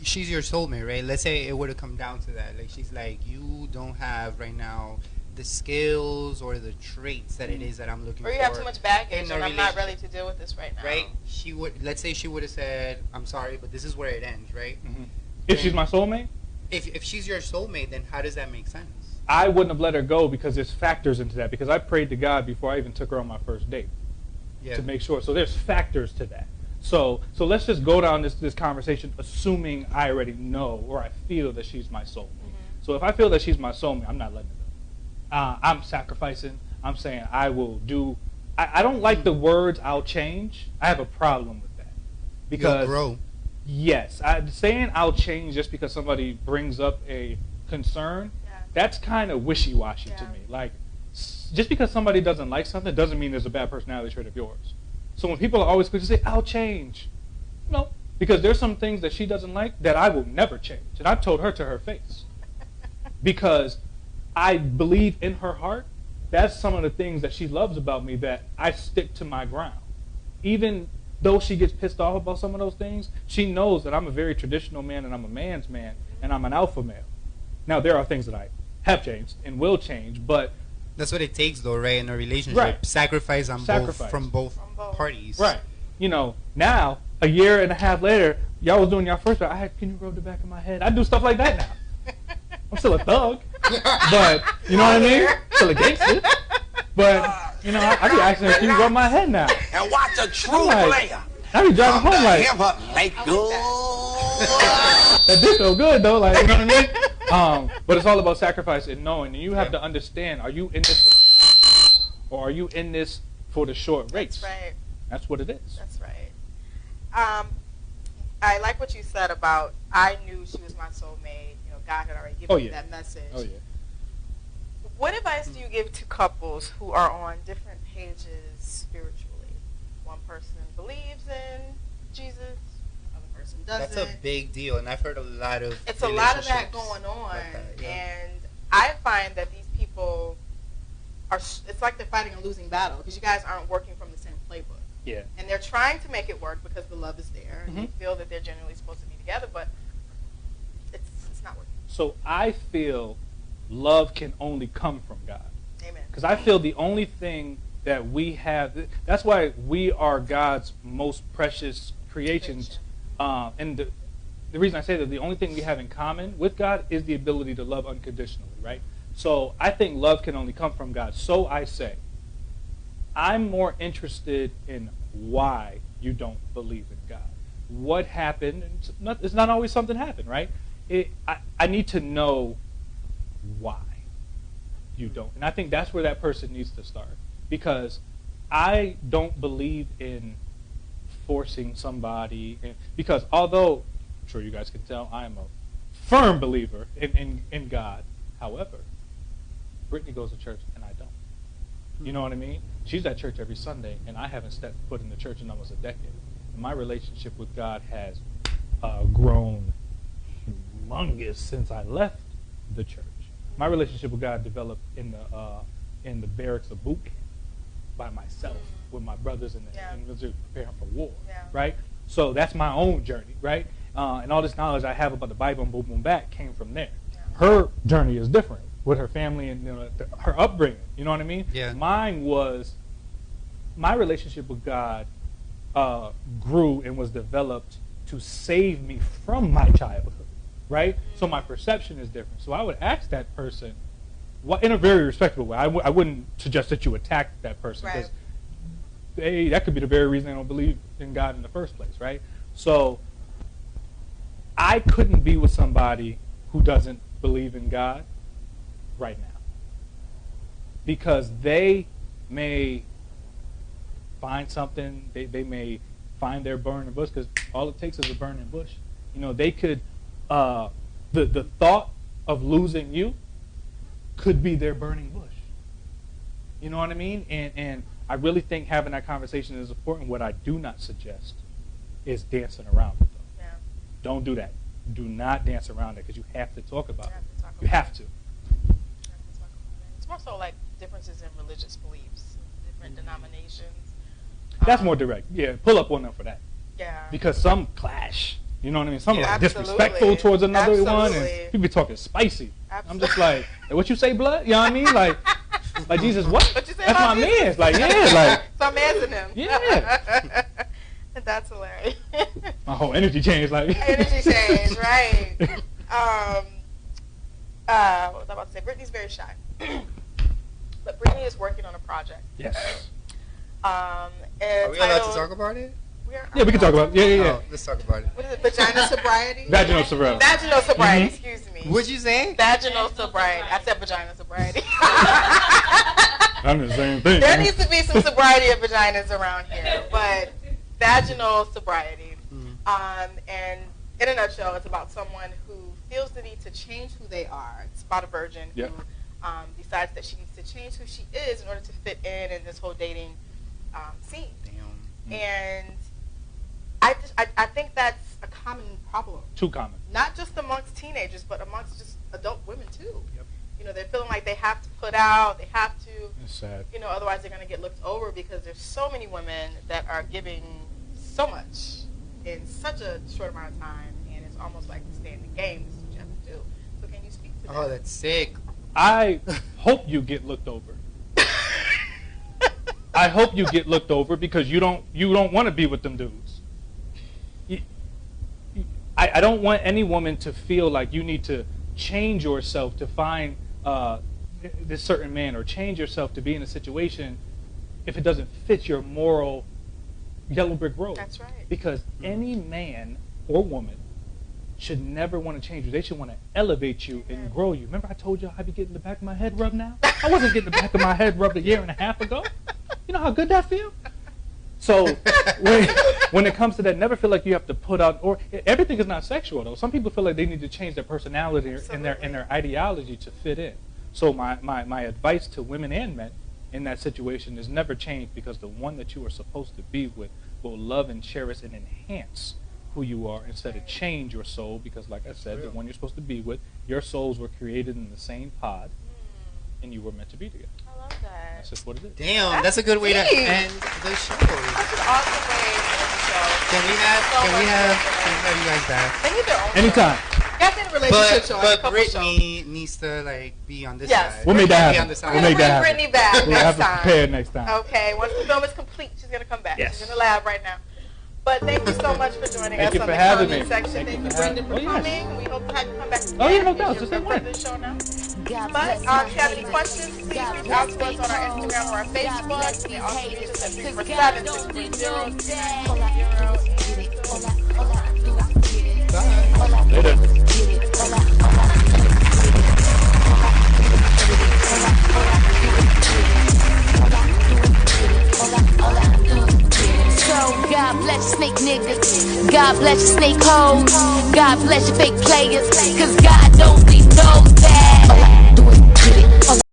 She's your soulmate, right? Let's say it would have come down to that. She's like, you don't have right now the skills or the traits that it is that I'm looking for. Or you have too much baggage, and I'm not ready relationship. to deal with this right now. Right? Let's say she would have said, I'm sorry, but this is where it ends, right? If she's my soulmate? If she's your soulmate, then how does that make sense? I wouldn't have let her go because there's factors into that. Because I prayed to God before I even took her on my first date to make sure. So there's factors to that. So let's just go down this conversation assuming I already know or I feel that she's my soulmate. So if I feel that she's my soulmate, I'm not letting her go. I'm sacrificing. I'm saying I will do. I don't like the words "I'll change." I have a problem with that because you'll grow. Yes, saying "I'll change" just because somebody brings up a concern, that's kind of wishy-washy to me. Like, just because somebody doesn't like something doesn't mean there's a bad personality trait of yours. So when people are always going to say "I'll change," no, because there's some things that she doesn't like that I will never change, and I've told her to her face because I believe in her heart. That's some of the things that she loves about me, that I stick to my ground. Even though she gets pissed off about some of those things, she knows that I'm a very traditional man and I'm a man's man and I'm an alpha male. Now, there are things that I have changed and will change, but That's what it takes, though, right? In a relationship, Right. Sacrifice Sacrifice. from both From both. parties. Right. You know, now, a year and a half later, y'all was doing y'all first, can you rub the back of my head? I do stuff like that now. I'm still a thug. But, you know what I mean? Still a gangster. But, you know, I be asking her, can you rub my head now? And watch a true like, player. I be driving home like, Him up, make good. that did feel good, though. Like, you know what I mean? But it's all about sacrifice and knowing. And you have to understand, are you in this for the long, or are you in this for the short race? That's right. That's what it is. That's right. I like what you said about I knew she was my soulmate. You know, God had already given me that message. Oh, yeah. What advice do you give to couples who are on different pages spiritually? One person believes in Jesus, other person doesn't. That's a big deal, and I've heard a lot of. It's a lot of that going on, like that, yeah. and I find that these people are. It's like they're fighting a losing battle because you guys aren't working from the same playbook. Yeah. And they're trying to make it work because the love is there, and they feel that they're genuinely supposed to be together, but it's not working. So I feel love can only come from God. Amen. Because I feel the only thing that we have, that's why we are God's most precious creations. And the reason I say that the only thing we have in common with God is the ability to love unconditionally, right? So I think love can only come from God. So I say, I'm more interested in why you don't believe in God. What happened? It's not always something happened, right? I need to know why you don't. And I think that's where that person needs to start. Because I don't believe in forcing somebody. Because although, I'm sure you guys can tell, I am a firm believer in God. However, Brittany goes to church and I don't. You know what I mean? She's at church every Sunday, and I haven't stepped foot in the church in almost a decade. And my relationship with God has grown humongous since I left the church. My relationship with God developed in the barracks of boot camp by myself with my brothers and preparing for war, right? So that's my own journey, right? And all this knowledge I have about the Bible and boom, boom, back came from there. Her journey is different with her family and her upbringing. You know what I mean? Yeah. Mine was, my relationship with God grew and was developed to save me from my childhood, right? So my perception is different. So I would ask that person, in a very respectful way. I wouldn't suggest that you attack that person because that could be the very reason they don't believe in God in the first place, right? So I couldn't be with somebody who doesn't believe in God right now because they may find something, they may find their burning bush, because all it takes is a burning bush. You know, they could, the thought of losing you could be their burning bush. You know what I mean? And I really think having that conversation is important. What I do not suggest is dancing around it, though. Yeah. Don't do that. Do not dance around it because you have to talk about it. You You have to. It's more so like differences in religious beliefs, different denominations. That's more direct. Yeah, pull up on them for that. Yeah. Because some clash. You know what I mean? Some are Absolutely. disrespectful towards another one, Absolutely. and people talking spicy. Absolutely. I'm just like, hey, what you say, blood? You know what I mean? Like Jesus, what? What you say That's my about Jesus? man's. Like, yeah, like. So I'm answering him. Yeah. That's hilarious. My whole energy changed. Like. Energy change, right? What was I about to say? Brittany's very shy, but Brittany is working on a project. Yes. Are we allowed to talk about it? Yeah, we can talk about it. Yeah. Oh, let's talk about it. What is it? Vagina sobriety? Vaginal sobriety. Vaginal sobriety, excuse me. What'd you say? Vaginal sobriety. I said vagina sobriety. I'm the same thing. There needs to be some sobriety of vaginas around here, but vaginal sobriety. And in a nutshell, it's about someone who feels the need to change who they are. It's about a virgin who decides that she needs to change who she is in order to fit in this whole dating scene. Damn. And I think that's a common problem. Too common. Not just amongst teenagers, but amongst just adult women too. Yep. You know, they're feeling like they have to put out, they have to, It's sad. you know, otherwise they're going to get looked over because there's so many women that are giving so much in such a short amount of time, and it's almost like to stay in the game. This is what you have to do. So can you speak to that? Oh, that's sick. I hope you get looked over I hope you get looked over because you don't want to be with them dudes. I don't want any woman to feel like you need to change yourself to find this certain man, or change yourself to be in a situation if it doesn't fit your moral yellow brick road. That's right. Because any man or woman should never want to change you. They should want to elevate you and grow you. Remember I told you I be getting the back of my head rubbed now? I wasn't getting the back of my head rubbed a year and a half ago. You know how good that feels? So when it comes to that, never feel like you have to put out, or everything is not sexual though. Some people feel like they need to change their personality and their ideology to fit in. So my advice to women and men in that situation is never change, because the one that you are supposed to be with will love and cherish and enhance who you are instead of change your soul, because like I said, the one you're supposed to be with, your souls were created in the same pod and you were meant to be together. I love that. That's just what it is. Damn, that's a good way to end the show. That's an awesome way to end the show. Can we have you guys back? They need their own Anytime. show. Guys in a relationship show. But couple Brittany needs to like be on this side. We'll make that Be on happen. the side. We'll make that happen. Brittany back We'll next have to time. prepare next time. Okay, once the film is complete, she's going to come back. Yes. She's in the lab right now. But thank you so much for joining us Thank you on for the having comment me. section. Thank you, Brennden, for coming. We hope to have you come back again. Oh, yeah, no doubt. You're Just a say when. friend of the show now. God But bless if my you have any haters. questions, please reach God out bless to us on our fake Instagram or our hoes. God bless Facebook. these You can also reach haters. us at 'Cause 347 God don't need no 630 Hola, get it. Hola, hola, get it. Bye. Hola, Later. get it. Hola, hola, get it. Hola, so God bless you snake niggas, God bless you snake hoes, God bless you fake players, cause God don't